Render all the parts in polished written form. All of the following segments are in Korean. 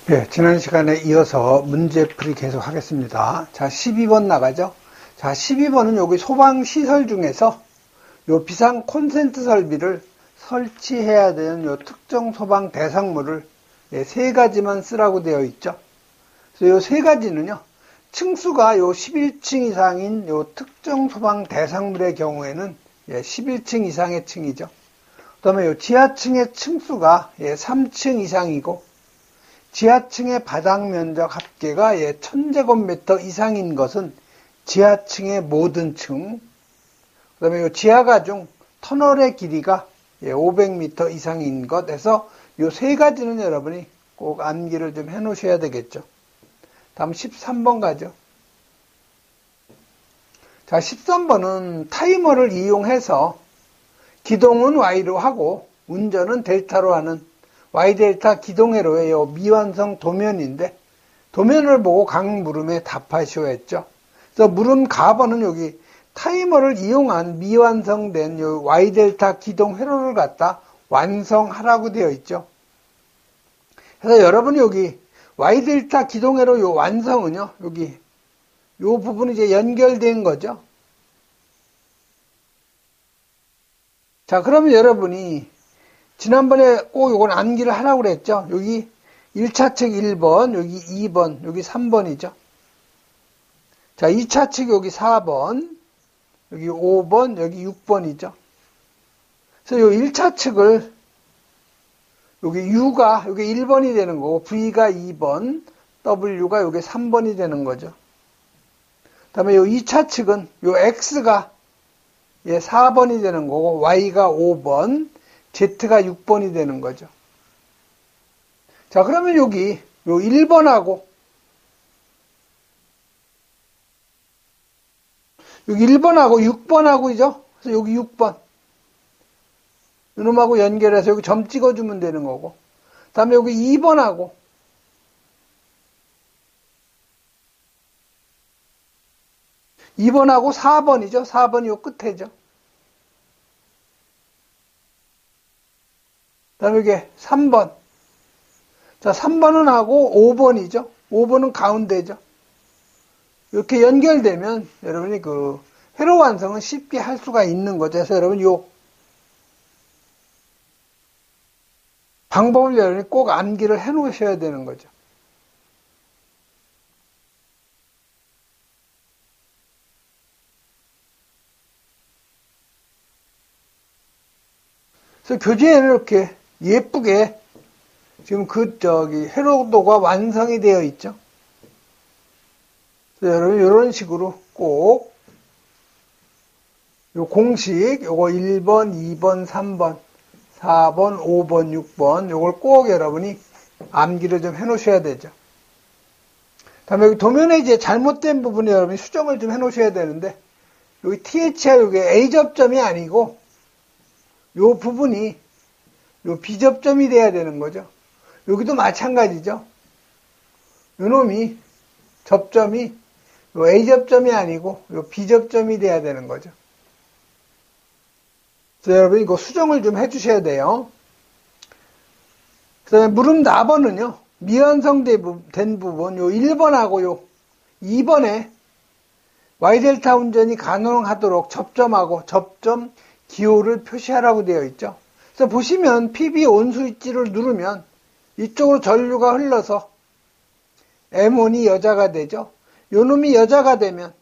네, 지난 시간에 이어서 문제풀이 계속 하겠습니다. 자, 12번 나가죠? 자, 12번은 여기 소방시설 중에서 요 비상 콘센트 설비를 설치해야 되는 요 특정 소방 대상물을 세 가지만 쓰라고 되어 있죠. 그래서 요 세 가지는요, 층수가 요 11층 이상인 요 특정 소방 대상물의 경우에는 11층 이상의 층이죠. 그 다음에 요 지하층의 층수가 3층 이상이고, 지하층의 바닥 면적 합계가 1000제곱미터 이상인 것은 지하층의 모든 층, 그 다음에 지하가 중 터널의 길이가 500m 이상인 것에서 이 세 가지는 여러분이 꼭 암기를 좀 해 놓으셔야 되겠죠. 다음 13번 가죠. 자, 13번은 타이머를 이용해서 기동은 Y로 하고 운전은 델타로 하는 Y델타 기동회로의 미완성 도면인데, 도면을 보고 각 물음에 답하시오 했죠. 그래서 물음 가번은 여기 타이머를 이용한 미완성된 Y델타 기동회로를 갖다 완성하라고 되어 있죠. 그래서 여러분이 여기 Y델타 기동회로 완성은요, 여기 요 부분이 이제 연결된 거죠. 자, 그러면 여러분이 지난번에 꼭 요건 암기를 하라고 그랬죠. 여기 1차 측 1번, 여기 2번, 여기 3번이죠. 자, 2차 측 여기 4번, 여기 5번, 여기 6번이죠. 그래서 요 1차 측을 여기 U가 여기 1번이 되는 거고, V가 2번, W가 여기 3번이 되는 거죠. 그 다음에 요 2차 측은 요 X가 4번이 되는 거고, Y가 5번, Z가 6번이 되는 거죠. 자, 그러면 여기 요 1번하고 여기 1번하고 6번하고죠. 그래서 여기 6번 이놈하고 연결해서 여기 점 찍어주면 되는 거고, 그 다음에 여기 2번하고 이 4번이죠. 4번이 요 끝에죠. 그 다음에 이게 3번. 자, 3번은 하고 5번이죠. 5번은 가운데죠. 이렇게 연결되면 여러분이 그 회로 완성은 쉽게 할 수가 있는 거죠. 그래서 여러분 요 방법을 여러분이 꼭 암기를 해 놓으셔야 되는 거죠. 그래서 교재에는 이렇게 예쁘게 지금 회로도가 완성이 되어 있죠. 그래서 여러분 이런 식으로 꼭 요 공식 요거 1번, 2번, 3번, 4번, 5번, 6번 요걸 꼭 여러분이 암기를 좀 해 놓으셔야 되죠. 다음에 여기 도면에 이제 잘못된 부분에 여러분이 수정을 좀 해 놓으셔야 되는데, 여기 TH와 여기 A 접점이 아니고 요 부분이 요 B 접점이 돼야 되는 거죠. 여기도 마찬가지죠. 요놈이 접점이 요 A 접점이 아니고 요 B 접점이 돼야 되는 거죠. 그래서 여러분 이거 수정을 좀 해주셔야 돼요. 그 다음에 물음 나번은요, 미완성된 부분 요 1번하고 요 2번에 Y델타 운전이 가능하도록 접점하고 접점 기호를 표시하라고 되어 있죠. 그래서 보시면 PB 온 스위치를 누르면 이쪽으로 전류가 흘러서 M1이 여자가 되죠. 요 놈이 여자가 되면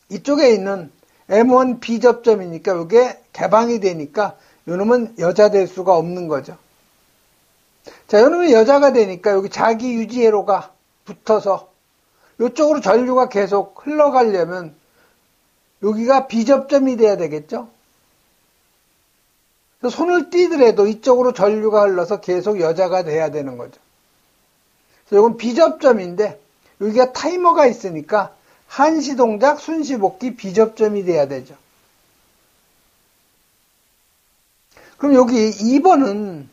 이쪽에 있는 M1 B 접점이니까 이게 개방이 되니까 요 놈은 여자 될 수가 없는 거죠. 자, 요 놈이 여자가 되니까 여기 자기 유지 회로가 붙어서 이쪽으로 전류가 계속 흘러가려면 여기가 B 접점이 돼야 되겠죠. 손을 띄더라도 이쪽으로 전류가 흘러서 계속 여자가 돼야 되는 거죠. 그래서 이건 비접점인데 여기가 타이머가 있으니까 한시 동작 순시 복귀 비접점이 돼야 되죠. 그럼 여기 2번은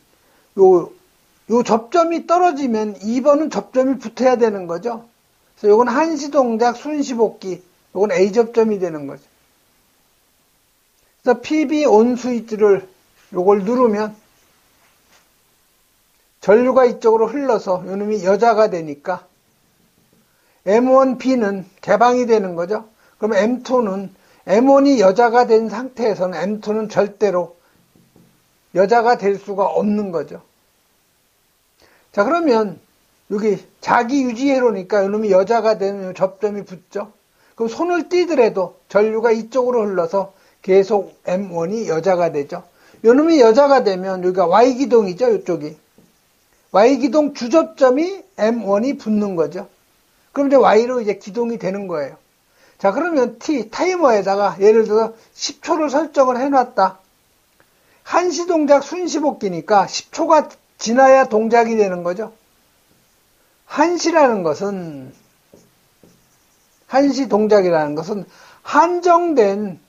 요 접점이 떨어지면 2번은 접점이 붙어야 되는 거죠. 그래서 이건 한시 동작 순시 복귀, 이건 A 접점이 되는 거죠. 그래서 PB 온 스위치를 요걸 누르면 전류가 이쪽으로 흘러서 요놈이 여자가 되니까 M1B는 개방이 되는 거죠. 그럼 M2는 M1이 여자가 된 상태에서는 M2는 절대로 여자가 될 수가 없는 거죠. 자, 그러면 여기 자기 유지회로니까 요놈이 여자가 되는 접점이 붙죠. 그럼 손을 띄더라도 전류가 이쪽으로 흘러서 계속 M1이 여자가 되죠. 요놈이 여자가 되면 여기가 Y기동이죠. 이쪽이. Y기동 주접점이 M1이 붙는 거죠. 그럼 이제 Y로 이제 기동이 되는 거예요. 자, 그러면 타이머에다가 예를 들어서 10초를 설정을 해놨다. 한시 동작 순시복기니까 10초가 지나야 동작이 되는 거죠. 한시라는 것은, 한시 동작이라는 것은 한정된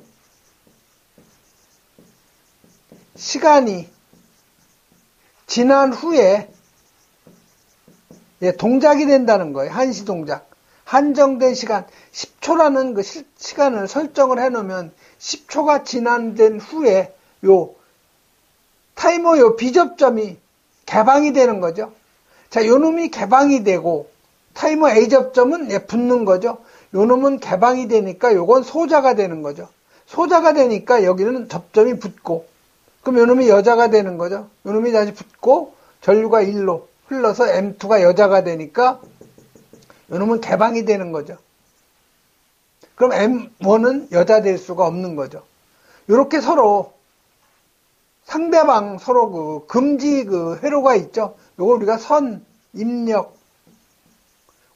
시간이 지난 후에 동작이 된다는 거예요. 한시 동작. 한정된 시간, 10초라는 그 시간을 설정을 해놓으면 10초가 지난 후에 요 타이머 요 B접점이 개방이 되는 거죠. 자, 요 놈이 개방이 되고 타이머 A접점은 붙는 거죠. 요 놈은 개방이 되니까 요건 소자가 되는 거죠. 소자가 되니까 여기는 접점이 붙고 그럼 요 놈이 여자가 되는 거죠. 요 놈이 다시 붙고 전류가 1로 흘러서 M2가 여자가 되니까 요 놈은 개방이 되는 거죠. 그럼 M1은 여자 될 수가 없는 거죠. 요렇게 서로 상대방 서로 그 금지 그 회로가 있죠. 요걸 우리가 선, 입력,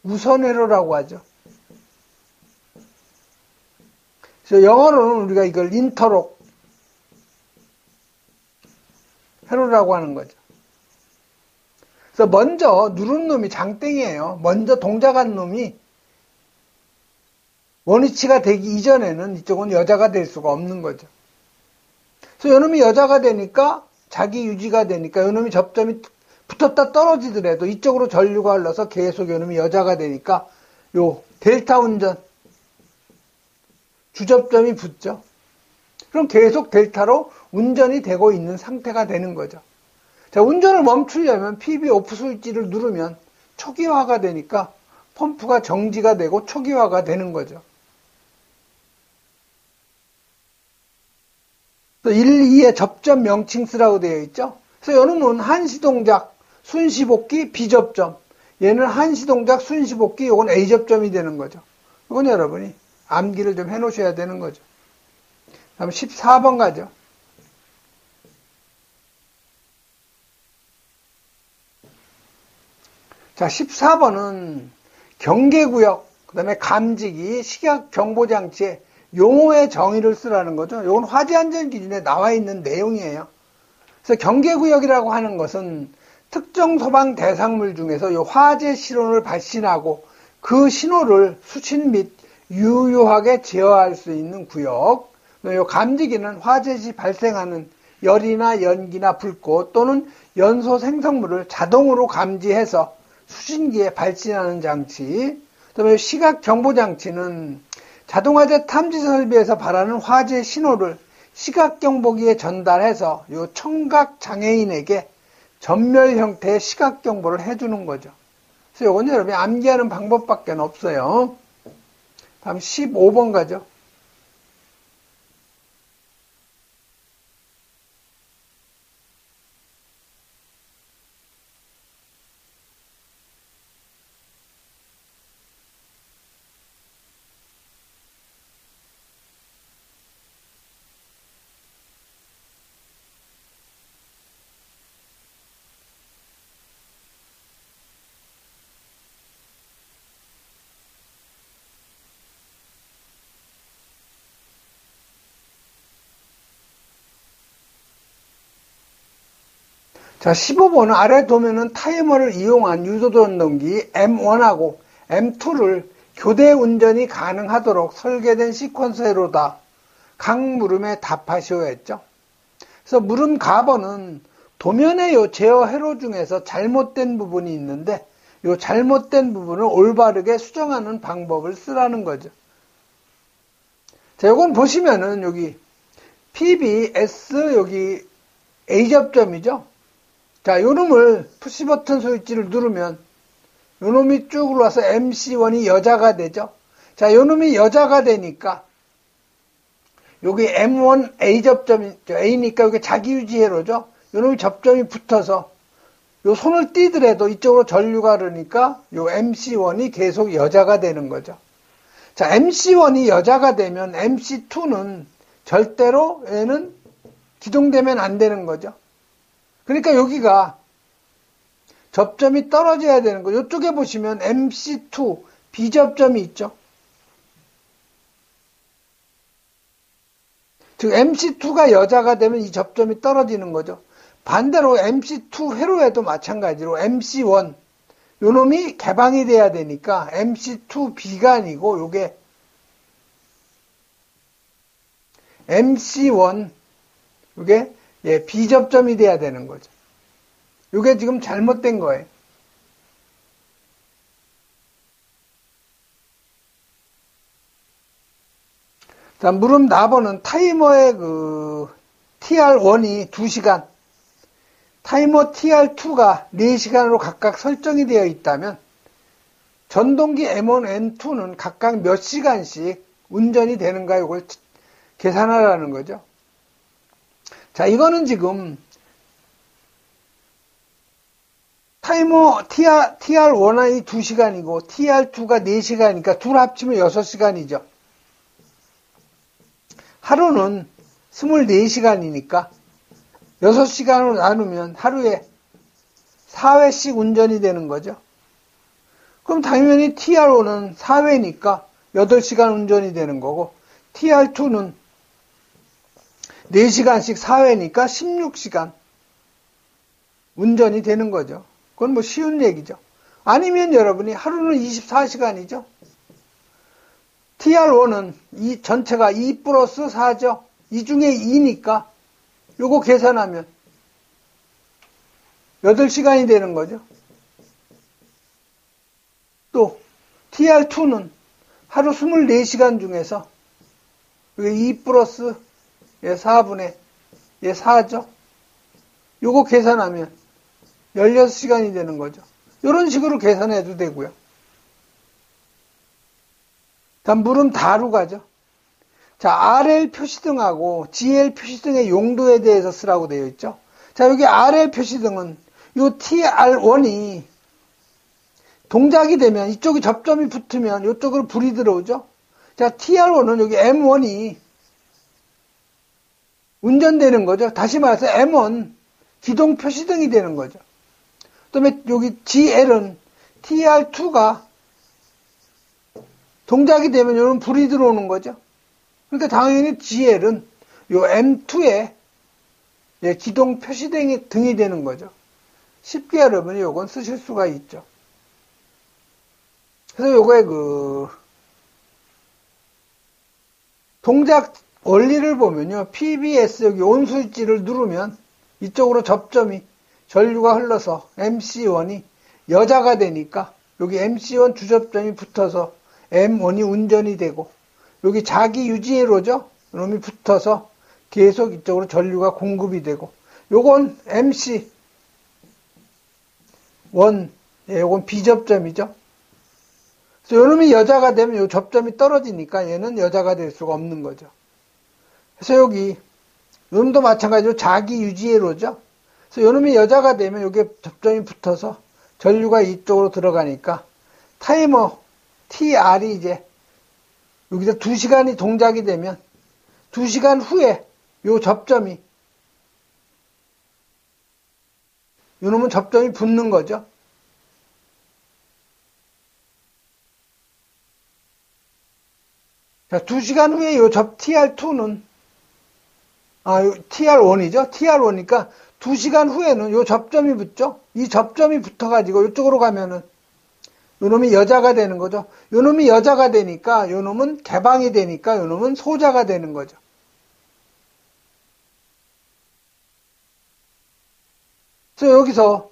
우선 회로라고 하죠. 그래서 영어로는 우리가 이걸 인터록 회로라고 하는 거죠. 그래서 먼저 누른 놈이 장땡이에요. 먼저 동작한 놈이 원위치가 되기 이전에는 이쪽은 여자가 될 수가 없는 거죠. 그래서 요놈이 여자가 되니까 자기 유지가 되니까 요놈이 접점이 붙었다 떨어지더라도 이쪽으로 전류가 흘러서 계속 요놈이 여자가 되니까 요 델타 운전 주접점이 붙죠. 그럼 계속 델타로 운전이 되고 있는 상태가 되는 거죠. 자, 운전을 멈추려면 PB 오프 스위치를 누르면 초기화가 되니까 펌프가 정지가 되고 초기화가 되는 거죠. 1, 2의 접점 명칭수라고 되어 있죠. 그래서 요놈은 한시동작, 순시복기, B접점. 얘는 한시동작, 순시복기, 요건 A접점이 되는 거죠. 이건 여러분이 암기를 좀 해놓으셔야 되는 거죠. 다음 14번 가죠. 자, 14번은 경계구역, 그 다음에 감지기, 시각경보장치의 용어의 정의를 쓰라는 거죠. 이건 화재안전기준에 나와 있는 내용이에요. 그래서 경계구역이라고 하는 것은 특정 소방 대상물 중에서 이 화재 신호를 발신하고 그 신호를 수신 및 유효하게 제어할 수 있는 구역. 이 감지기는 화재 시 발생하는 열이나 연기나 불꽃 또는 연소 생성물을 자동으로 감지해서 수신기에 발신하는 장치. 그다음에 시각 정보 장치는 자동화재 탐지 설비에서 발하는 화재 신호를 시각 경보기에 전달해서 이 청각 장애인에게 전멸 형태의 시각 경보를 해주는 거죠. 그래서 이건 여러분이 암기하는 방법밖에 없어요. 다음 15번 가죠. 자, 15번은 아래 도면은 타이머를 이용한 유도전동기 M1하고 M2를 교대 운전이 가능하도록 설계된 시퀀서로다. 각 물음에 답하시오 했죠. 그래서 물음 가번은 도면의 요 제어 회로 중에서 잘못된 부분이 있는데 요 잘못된 부분을 올바르게 수정하는 방법을 쓰라는 거죠. 자, 요건 보시면은 여기 PBS 여기 A접점이죠. 자, 요 놈을 푸시 버튼 스위치를 누르면 요 놈이 쭉 올라와서 MC1이 여자가 되죠. 자, 요 놈이 여자가 되니까 여기 M1 A 접점이 A니까 여기 자기 유지 회로죠. 요 놈이 접점이 붙어서 요 손을 띄더라도 이쪽으로 전류가 흐르니까 요 MC1이 계속 여자가 되는 거죠. 자, MC1이 여자가 되면 MC2는 절대로 얘는 기동되면 안 되는 거죠. 그러니까 여기가 접점이 떨어져야 되는 거. 이쪽에 보시면 MC2 B접점이 있죠. 즉 MC2가 여자가 되면 이 접점이 떨어지는 거죠. 반대로 MC2 회로에도 마찬가지로 MC1 요 놈이 개방이 돼야 되니까 MC2B가 아니고 요게 MC1 요게 B접점이 돼야 되는 거죠. 요게 지금 잘못된 거예요. 자, 물음 4번은 타이머의 TR1이 2시간, 타이머 TR2가 4시간으로 각각 설정이 되어 있다면 전동기 M1, M2는 각각 몇 시간씩 운전이 되는가 이걸 계산하라는 거죠. 자, 이거는 지금 타이머 TR1이 2시간이고 TR2가 4시간이니까 둘 합치면 6시간이죠. 하루는 24시간이니까 6시간으로 나누면 하루에 4회씩 운전이 되는 거죠. 그럼 당연히 TR1은 4회니까 8시간 운전이 되는 거고 TR2는 4시간씩 4회니까 16시간 운전이 되는 거죠. 그건 뭐 쉬운 얘기죠. 아니면 여러분이 하루는 24시간이죠. TR1은 이 전체가 2 플러스 4죠. 이 중에 2니까 요거 계산하면 8시간이 되는 거죠. 또 TR2는 하루 24시간 중에서 2 플러스 4분의 4죠. 요거 계산하면 16시간이 되는 거죠. 이런 식으로 계산해도 되고요. 다음 물음 다루 가죠. 자, RL 표시등하고 GL 표시등의 용도에 대해서 쓰라고 되어 있죠. 자, 여기 RL 표시등은 요 TR1이 동작이 되면 이쪽이 접점이 붙으면 이쪽으로 불이 들어오죠. 자, TR1은 여기 M1이 운전되는 거죠. 다시 말해서 M1 기동 표시등이 되는 거죠. 그다음에 여기 GL은 TR2가 동작이 되면 이런 불이 들어오는 거죠. 그러니까 당연히 GL은 요 M2에 기동 표시등이 되는 거죠. 쉽게 여러분이 요건 쓰실 수가 있죠. 그래서 요거의 동작 원리를 보면요. PBS 여기 온 스위치를 누르면 이쪽으로 접점이 전류가 흘러서 MC1이 여자가 되니까 여기 MC1 주접점이 붙어서 M1이 운전이 되고 여기 자기 유지회로죠. 이놈이 붙어서 계속 이쪽으로 전류가 공급이 되고 요건 MC1 요건 B접점이죠. 그래서 요놈이 여자가 되면 요 접점이 떨어지니까 얘는 여자가 될 수가 없는 거죠. 그래서 여기 요놈도 마찬가지로 자기 유지회로죠. 그래서 요놈이 여자가 되면 여기에 접점이 붙어서 전류가 이쪽으로 들어가니까 타이머 TR이 이제 여기서 2시간이 동작이 되면 2시간 후에 요 접점이 요놈은 접점이 붙는 거죠. 자, 2시간 후에 요 TR2는 TR1이죠. TR1이니까 2시간 후에는 요 접점이 붙죠. 이 접점이 붙어가지고 이쪽으로 가면은 요놈이 여자가 되는 거죠. 요놈이 여자가 되니까 요놈은 개방이 되니까 요놈은 소자가 되는 거죠. 그래서 여기서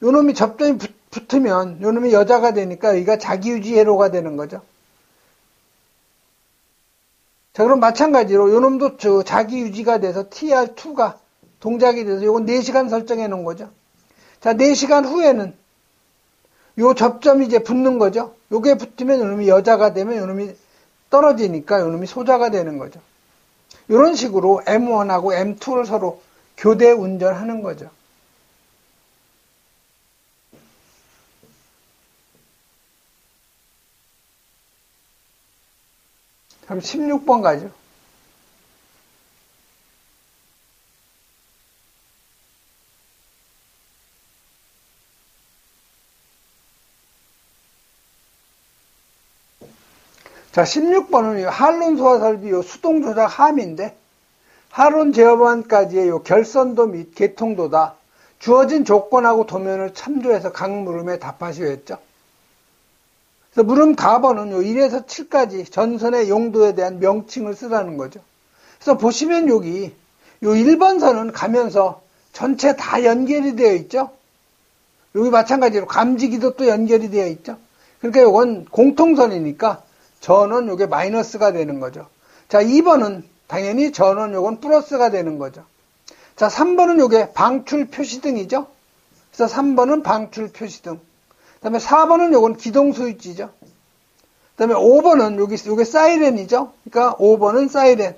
요놈이 접점이 붙으면 요놈이 여자가 되니까 여기가 자기유지 회로가 되는 거죠. 자, 그럼 마찬가지로 요놈도 자기유지가 돼서 TR2가 동작이 돼서 요건 4시간 설정해 놓은 거죠. 자, 4시간 후에는 요 접점이 이제 붙는 거죠. 요게 붙으면 요놈이 여자가 되면 요놈이 떨어지니까 요놈이 소자가 되는 거죠. 이런 식으로 M1하고 M2를 서로 교대 운전하는 거죠. 그럼 16번 가죠. 자, 16번은 한론 소화 설비 수동 조작 함인데, 하론 제어반까지의 결선도 및 개통도다. 주어진 조건하고 도면을 참조해서 각 물음에 답하시오 했죠. 그래서 물음 가번은 1에서 7까지 전선의 용도에 대한 명칭을 쓰라는 거죠. 그래서 보시면 여기 1번 선은 가면서 전체 다 연결이 되어 있죠. 여기 마찬가지로 감지기도 또 연결이 되어 있죠. 그러니까 이건 공통선이니까 전원 요게 마이너스가 되는 거죠. 자, 2번은 당연히 전원 요건 플러스가 되는 거죠. 자, 3번은 요게 방출 표시등이죠. 그래서 3번은 방출 표시등. 그 다음에 4번은 요건 기동 스위치죠. 그 다음에 5번은 요게 사이렌이죠. 그러니까 5번은 사이렌.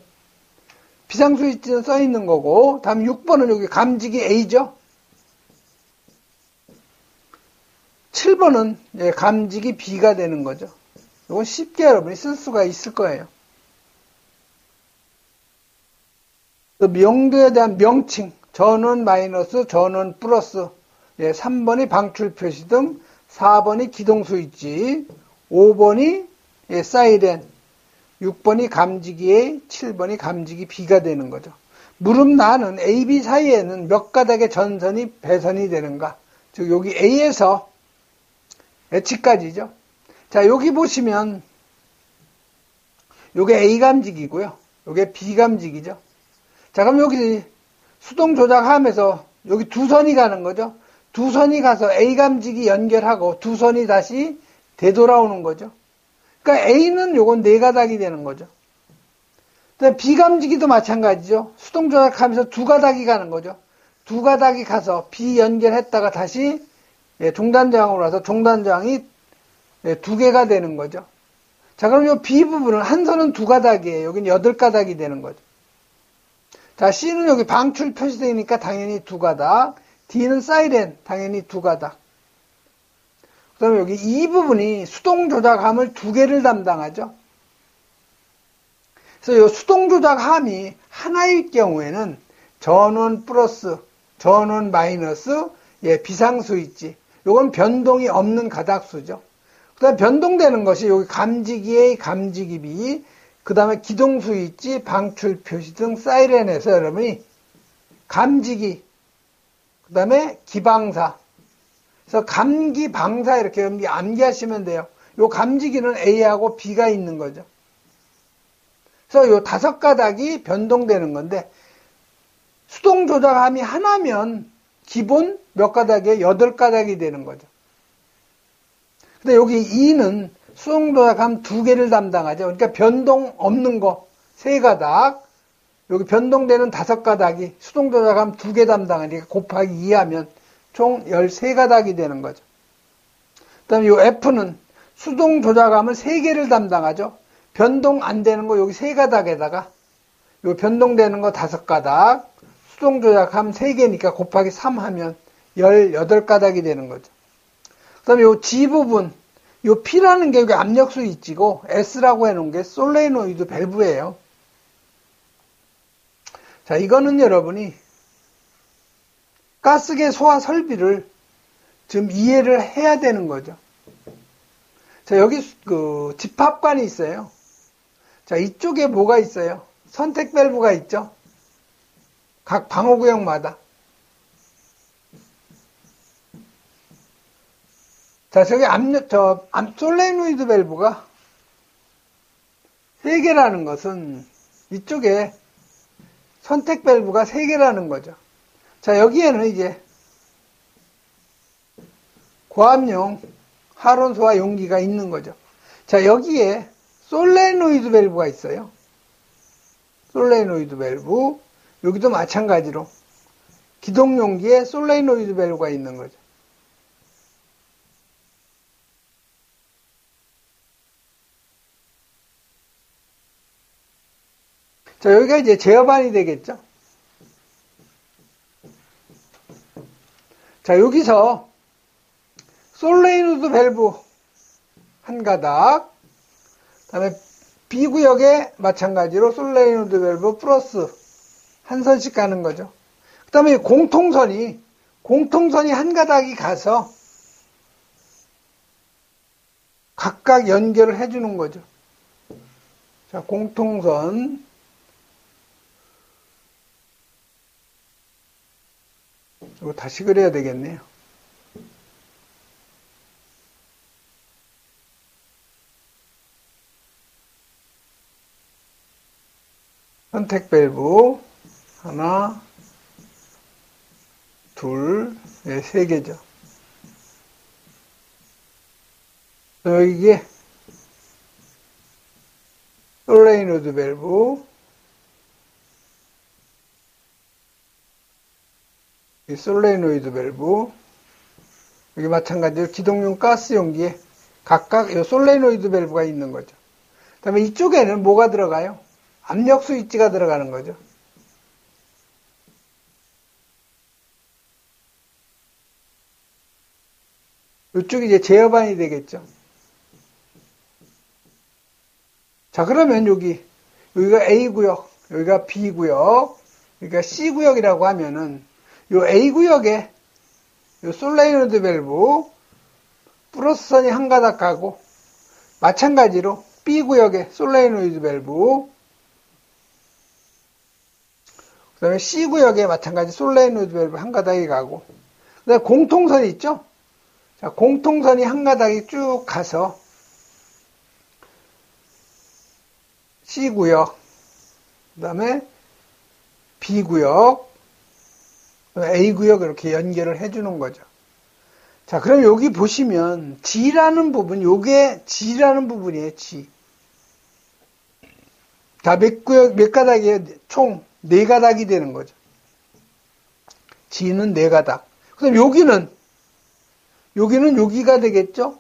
비상 스위치는 써 있는 거고, 다음 6번은 여기 감지기 A죠. 7번은 감지기 B가 되는 거죠. 이건 쉽게 여러분이 쓸 수가 있을 거예요. 용도에 대한 명칭, 전원 마이너스, 전원 플러스, 3번이 방출 표시등, 4번이 기동 스위치, 5번이 사이렌, 6번이 감지기 A, 7번이 감지기 B가 되는 거죠. 물음 나는 A, B 사이에는 몇 가닥의 전선이 배선이 되는가? 즉 여기 A에서 H까지죠. 자, 여기 보시면 요게 A 감지기고요. 요게 B 감지기죠. 자, 그럼 여기 수동 조작하면서 여기 두 선이 가는 거죠. 두 선이 가서 A 감지기 연결하고 두 선이 다시 되돌아오는 거죠. 그러니까 A는 요건 4가닥이 되는 거죠. B 감지기도 마찬가지죠. 수동 조작하면서 2가닥이 가는 거죠. 2가닥이 가서 B 연결했다가 다시 종단저항으로 와서 종단저항이 2개가 되는 거죠. 자, 그럼 요 B 부분은 한 선은 2가닥이에요. 여기는 8가닥이 되는 거죠. 자, C는 여기 방출 표시되니까 당연히 2가닥. D는 사이렌, 당연히 2가닥. 그 다음에 여기 이 부분이 수동 조작함을 2개를 담당하죠. 그래서 이 수동 조작함이 하나일 경우에는 전원 플러스, 전원 마이너스, 비상 스위치. 요건 변동이 없는 가닥수죠. 그 다음에 변동되는 것이 여기 감지기 A, 감지기 B, 그 다음에 기동 스위치, 방출 표시 등 사이렌에서 여러분이 감지기, 그 다음에 기방사. 그래서 감기, 방사 이렇게 암기하시면 돼요. 요 감지기는 A하고 B가 있는 거죠. 그래서 요 5가닥이 변동되는 건데, 수동 조작함이 하나면 기본 몇 가닥이에요? 8가닥이 되는 거죠. 근데 여기 2는 수동 조작함 2개를 담당하죠. 그러니까 변동 없는 거 3가닥, 여기 변동되는 5가닥이 수동 조작함 2개 담당하니까 곱하기 2하면 총 13가닥이 되는 거죠. 그 다음에 이 F는 수동 조작함을 3개를 담당하죠. 변동 안 되는 거 여기 3가닥에다가 요 변동되는 거 5가닥, 수동 조작함 3개니까 곱하기 3하면 18가닥이 되는 거죠. 그 다음에 요 G 부분, 요 P라는 게 여기 압력 스위치고 S라고 해놓은 게 솔레노이드 밸브예요. 자, 이거는 여러분이 가스계 소화 설비를 지금 이해를 해야 되는 거죠. 자, 여기 집합관이 있어요. 자, 이쪽에 뭐가 있어요? 선택 밸브가 있죠. 각 방호구역마다. 자, 저기 솔레노이드 밸브가 3개라는 것은 이쪽에 선택 밸브가 3개라는 거죠. 자, 여기에는 이제 고압용 하론 소화 용기가 있는 거죠. 자, 여기에 솔레노이드 밸브가 있어요. 솔레노이드 밸브. 여기도 마찬가지로 기동용기에 솔레노이드 밸브가 있는 거죠. 자, 여기가 이제 제어반이 되겠죠. 자, 여기서 솔레노이드 밸브 한 가닥, 그 다음에 B구역에 마찬가지로 솔레노이드 밸브 플러스 한 선씩 가는 거죠. 그 다음에 공통선이 한 가닥이 가서 각각 연결을 해주는 거죠. 자, 공통선. 이거 다시 그려야 되겠네요. 선택 밸브 하나, 둘, 네, 세 개죠. 이게 솔레노이드 밸브, 이 솔레노이드 밸브, 여기 마찬가지로 기동용 가스 용기에 각각 이 솔레노이드 밸브가 있는 거죠. 그 다음에 이쪽에는 뭐가 들어가요? 압력 스위치가 들어가는 거죠. 이쪽이 이제 제어반이 되겠죠. 자, 그러면 여기가 A구역, 여기가 B구역, 여기가 C구역이라고 하면은, 요 A구역에 요 솔레노이드 밸브 플러스선이 한 가닥 가고, 마찬가지로 B구역에 솔레노이드 밸브, 그 다음에 C구역에 마찬가지 솔레노이드 밸브 한 가닥이 가고, 그 다음에 공통선이 있죠? 자, 공통선이 한 가닥이 쭉 가서 C구역, 그 다음에 B구역, A구역 이렇게 연결을 해주는 거죠. 자, 그럼 여기 보시면 G라는 부분, 요게 G라는 부분이에요, G. 자, 몇 가닥이에요? 총 4가닥이 되는 거죠. G는 4가닥. 그럼 여기는 여기가 되겠죠?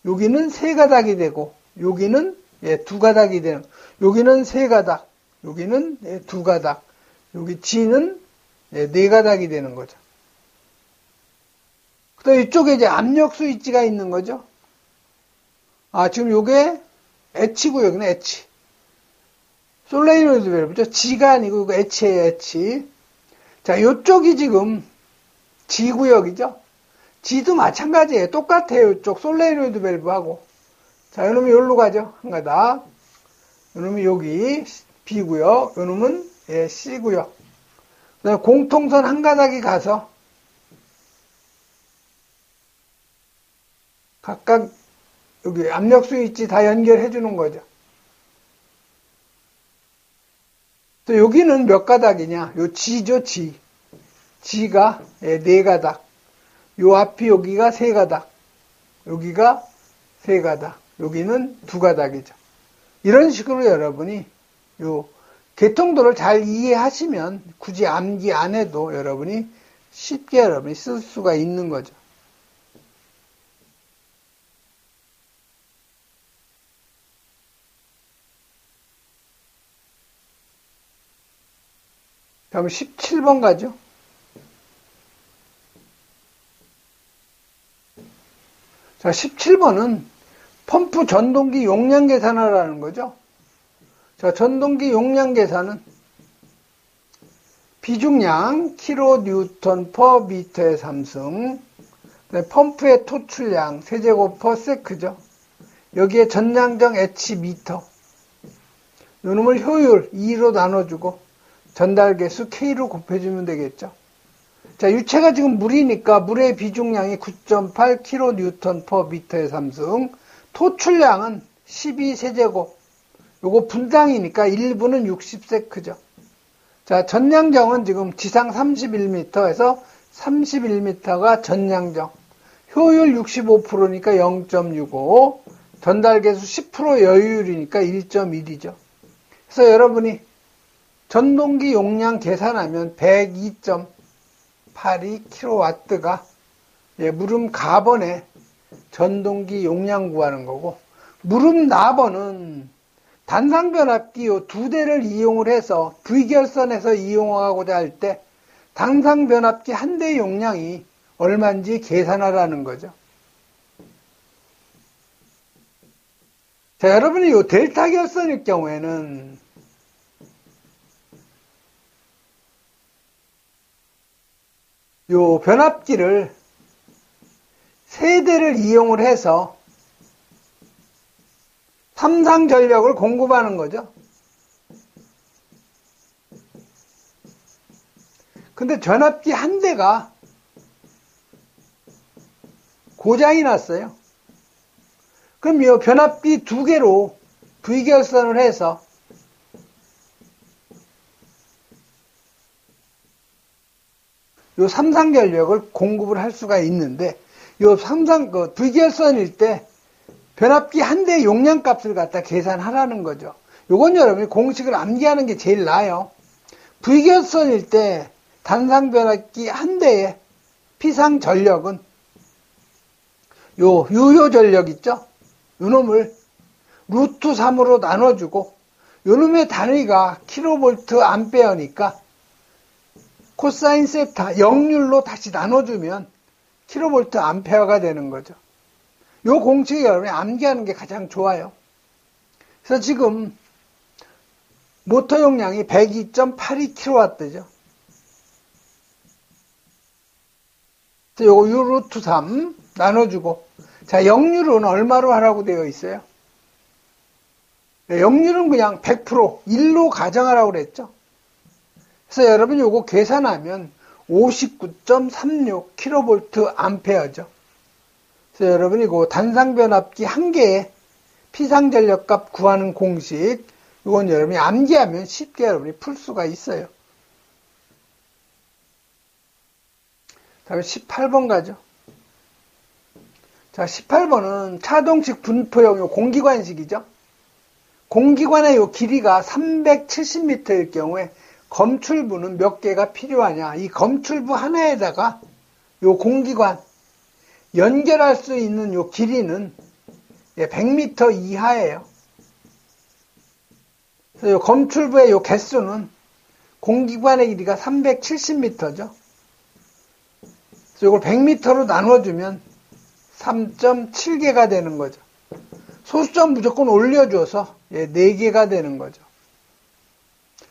여기는 3가닥이 되고, 여기는 2가닥이 되는, 여기는 3가닥, 여기는 2가닥, 여기 G는 4가닥이 되는 거죠. 그 다음 이쪽에 이제 압력 스위치가 있는 거죠. 아, 지금 요게 H구역이네, H. 솔레노이드 밸브죠. G가 아니고 이거 H예요, H. 자, 요쪽이 지금 G구역이죠. G도 마찬가지예요. 똑같아요. 이쪽 솔레노이드 밸브하고. 자, 요놈이 여기로 가죠. 한 가닥. 요놈이 여기 B구역. 요놈은 C구역. 그다음에 공통선 한 가닥이 가서 각각 여기 압력 스위치 다 연결해 주는 거죠. 또 여기는 몇 가닥이냐? 요 G죠, G. G가 4가닥. 요 앞이 여기가 3가닥. 여기가 3가닥. 여기는 2가닥이죠. 이런 식으로 여러분이 요 개통도를 잘 이해하시면 굳이 암기 안 해도 여러분이 쉽게 여러분이 쓸 수가 있는 거죠. 다음 17번 가죠. 자, 17번은 펌프 전동기 용량 계산하라는 거죠. 자, 전동기 용량 계산은 비중량 kN per m의 삼승, 펌프의 토출량 세제곱 per sec죠. 여기에 전량정 H미터, 요놈을 효율 2로 나눠주고 전달계수 K로 곱해주면 되겠죠. 자, 유체가 지금 물이니까 물의 비중량이 9.8 kN per m의 삼승, 토출량은 12세제곱, 요거 분당이니까 1분은 60세크죠. 자, 전량정은 지금 지상 31m에서 31m가 전량정. 효율 65%니까 0.65, 전달계수 10% 여유율이니까 1.1이죠. 그래서 여러분이 전동기 용량 계산하면 102.82kW가 무름 가번의 전동기 용량 구하는 거고, 무름 나번은 단상변압기 두 대를 이용을 해서 V결선에서 이용하고자 할 때 단상변압기 한 대 용량이 얼마인지 계산하라는 거죠. 자, 여러분이 이 델타 결선일 경우에는 요 변압기를 세 대를 이용을 해서 삼상 전력을 공급하는 거죠. 근데 변압기 한 대가 고장이 났어요. 그럼 이 변압기 두 개로 V결선을 해서 요 삼상 전력을 공급을 할 수가 있는데, 요 삼상 V결선일 때 변압기 한 대 용량 값을 갖다 계산하라는 거죠. 요건 여러분이 공식을 암기하는 게 제일 나아요. V결선일 때 단상 변압기 한 대의 피상 전력은 요 유효 전력 있죠? 요놈을 루트 3으로 나눠주고, 요놈의 단위가 킬로볼트 암페어니까 코사인 세타 역률로 다시 나눠주면 킬로볼트 암페어가 되는 거죠. 요 공식이 여러분이 암기하는 게 가장 좋아요. 그래서 지금 모터 용량이 102.82kW죠. 그래서 요거 U 루트 3 나눠주고, 자, 역률은 얼마로 하라고 되어 있어요? 네, 역률은 그냥 100%, 1로 가정하라고 그랬죠. 그래서 여러분 요거 계산하면 59.36kV 암페어죠. 그래서 여러분이 그 단상변압기 한 개의 피상전력값 구하는 공식, 이건 여러분이 암기하면 쉽게 여러분이 풀 수가 있어요. 다음에 18번 가죠. 자, 18번은 차동식 분포용 요 공기관식이죠. 공기관의 요 길이가 370m일 경우에 검출부는 몇 개가 필요하냐. 이 검출부 하나에다가 요 공기관 연결할 수 있는 요 길이는 100m 이하예요. 그래서 요 검출부의 요 개수는 공기관의 길이가 370m죠. 그래서 이걸 100m로 나눠주면 3.7개가 되는 거죠. 소수점 무조건 올려줘서 4개가 되는 거죠.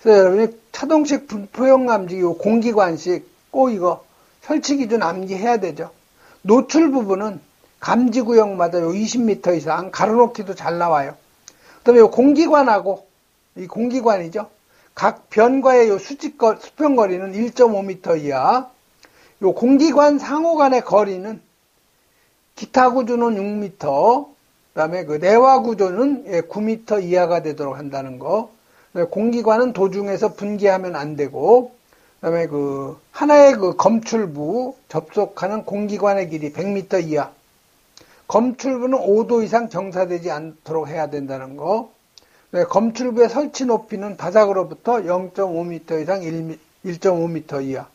그래서 여러분이 차동식 분포형 암기 요 공기관식 꼭 이거 설치 기준 암기해야 되죠. 노출 부분은 감지 구역마다 요 20m 이상 가로놓기도 잘 나와요. 그다음에 요 공기관하고 이 공기관이죠. 각 변과의 요 수평거리는 1.5m 이하. 요 공기관 상호 간의 거리는 기타 구조는 6m, 그다음에 그 내화 구조는 9m 이하가 되도록 한다는 거. 공기관은 도중에서 분기하면 안 되고, 그다음에 그 하나의 그 검출부 접속하는 공기관의 길이 100m 이하. 검출부는 5도 이상 정사되지 않도록 해야 된다는 거. 검출부의 설치 높이는 바닥으로부터 0.5m 이상 1.5m 이하.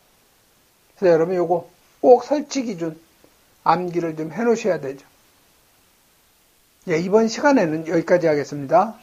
그래서 여러분 요거 꼭 설치 기준 암기를 좀 해 놓으셔야 되죠. 예, 이번 시간에는 여기까지 하겠습니다.